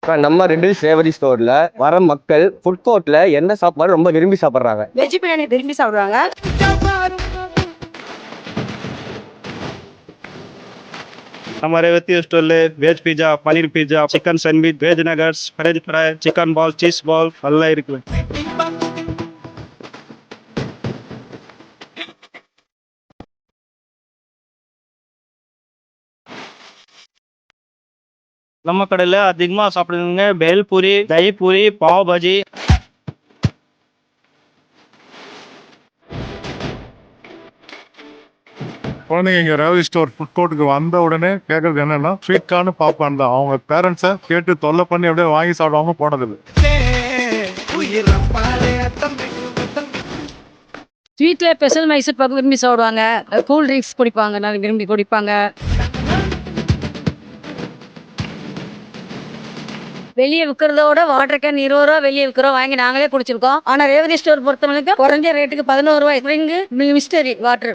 இப்ப நம்ம ரெண்டு சேவரி ஸ்டோர்ல வர மக்கள் ஃபுட் கோர்ட்ல என்ன சாப்பாடு ரொம்ப விரும்பி சாப்பிடுறாங்க? வெஜ் பிரியாணி விரும்பி சாப்பிடுவாங்க. हमारे रेवती स्टोर ले veg pizza, paneer pizza, chicken sandwich, veg nuggets, French fry, chicken ball, cheese ball எல்லாம் இருக்கு. நம்ம கடையில் அதிகமாக சாப்பிடுங்க பேல் பூரி, தஹி பூரி, பாவ் பாஜி. குழந்தைங்க இங்கே ரேவதி ஸ்டோர் ஃபுட் கோர்ட்டுக்கு வந்த உடனே கேட்கறது என்னன்னா ஸ்வீட் கார்னு பாப்கார்ன் தான். அவங்க பேரண்ட்ஸை கேட்டு தொல்லை பண்ணி அப்படியே வாங்கி சாப்பிடுவாங்க போனதில்லை. ஸ்வீட்ல ஸ்பெஷல் மைசூர் பாக்கு விரும்பி சாப்பிடுவாங்க. கூல் ட்ரிங்க்ஸ் குடிப்பாங்க, நல்லா விரும்பி குடிப்பாங்க. வெளியே விற்கிறதோட வாட்டர் கேன் 20 ரூபா வெளியே விற்கிறோம், வாங்கி நாங்களே குடிச்சிருக்கோம். ஆனா ரேவதி ஸ்டோர் பொறுத்தவரைக்கும் குறைஞ்ச ரேட்டுக்கு 11 ரூபாய் ஸ்ப்ரிங் மிஸ்டரி வாட்டர்